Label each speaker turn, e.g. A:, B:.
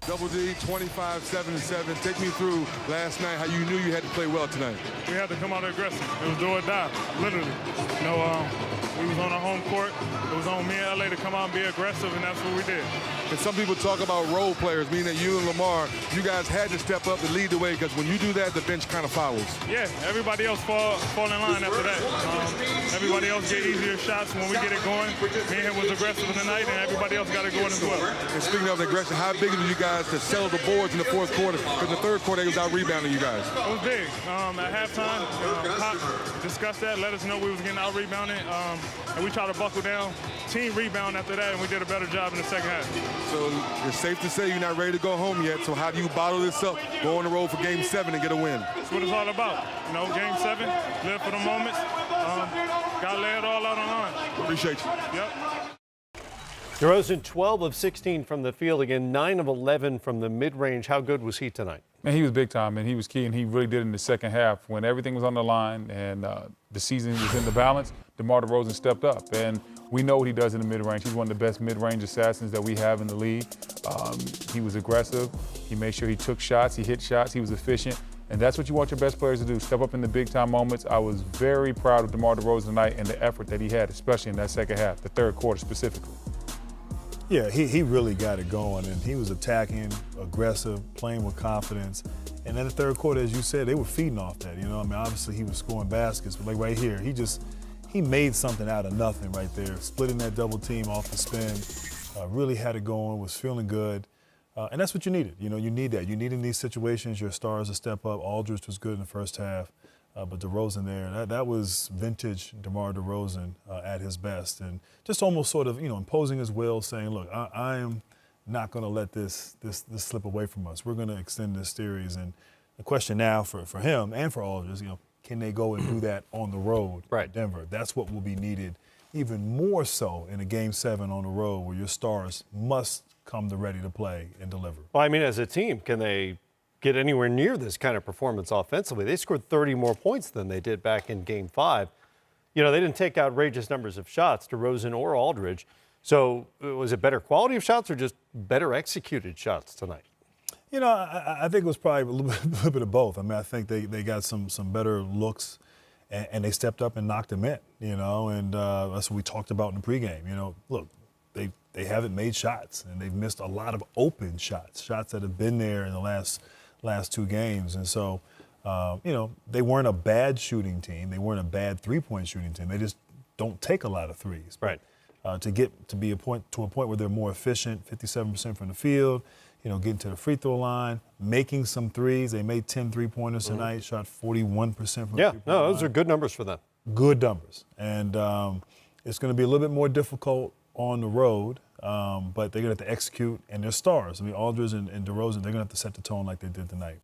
A: Double D, 25, 7 and 7. Take me through last night, how you knew you had to play well tonight.
B: We had to come out aggressive. It was do or die, literally. We was on our home court. It was on me and LA to come out and be aggressive, and that's what we did.
A: And some people talk about role players, meaning that you and Lamar, you guys had to step up and lead the way, because when you do that, the bench kind of follows.
B: Yeah, everybody else fall in line after that. Everybody else get easier shots when we get it going. Me and him was aggressive tonight, and everybody else got it going as well.
A: And speaking of the aggression, how big was you guys to settle the boards in the fourth quarter? Because in the third quarter, they was out rebounding you guys.
B: It was big. At halftime, Pop discussed that, let us know we was getting out rebounded, and we tried to buckle down. Team rebound after that, and we did a better job in the second half.
A: So it's safe to say you're not ready to go home yet. So how do you bottle this up, go on the road for Game 7 and get a win?
B: That's what it's all about. Game 7, live for the moments. Got to lay it all out on line.
A: Appreciate you.
B: Yep.
C: DeRozan, 12 of 16 from the field, again, 9 of 11 from the mid-range. How good was he tonight?
D: Man, he was big time, and he was key, and he really did it in the second half. When everything was on the line and the season was in the balance, DeMar Derozan stepped up. And we know what he does in the mid-range. He's one of the best mid-range assassins that we have in the league. He was aggressive. He made sure he took shots. He hit shots. He was efficient. And that's what you want your best players to do, step up in the big-time moments. I was very proud of DeMar Derozan tonight and the effort that he had, especially in that second half, the third quarter specifically.
E: Yeah, he really got it going, and he was attacking, aggressive, playing with confidence. And then the third quarter, as you said, they were feeding off that. Obviously he was scoring baskets, but like right here, he made something out of nothing right there, splitting that double team off the spin, really had it going, was feeling good. And that's what you needed. You need that. You need in these situations your stars to step up. Aldridge was good in the first half. But DeRozan there, that was vintage DeMar Derozan at his best. And just almost sort of, imposing his will, saying, look, I am not going to let this slip away from us. We're going to extend this series. And the question now for him and for Aldridge, can they go and do that on the road in Denver? That's what will be needed even more so in a Game 7 on the road where your stars must come ready to play and deliver.
C: Well, I mean, as a team, can they get anywhere near this kind of performance offensively? They scored 30 more points than they did back in Game 5. They didn't take outrageous numbers of shots, DeRozan or Aldridge. So was it better quality of shots or just better executed shots tonight?
E: I think it was probably a little bit of both. I mean, I think they got some better looks, and they stepped up and knocked them in, and that's what we talked about in the pregame. Look, they haven't made shots, and they've missed a lot of open shots that have been there in the last two games. And so, they weren't a bad shooting team. They weren't a bad three-point shooting team. They just don't take a lot of threes.
C: Right.
E: To get to a point where they're more efficient, 57% from the field, getting to the free throw line, making some threes. They made 10 three-pointers tonight, shot 41% from the three-point line.
C: Those are good numbers for them.
E: Good numbers. And it's going to be a little bit more difficult on the road, but they're going to have to execute, and they're stars. I mean, Aldridge and DeRozan, they're going to have to set the tone like they did tonight.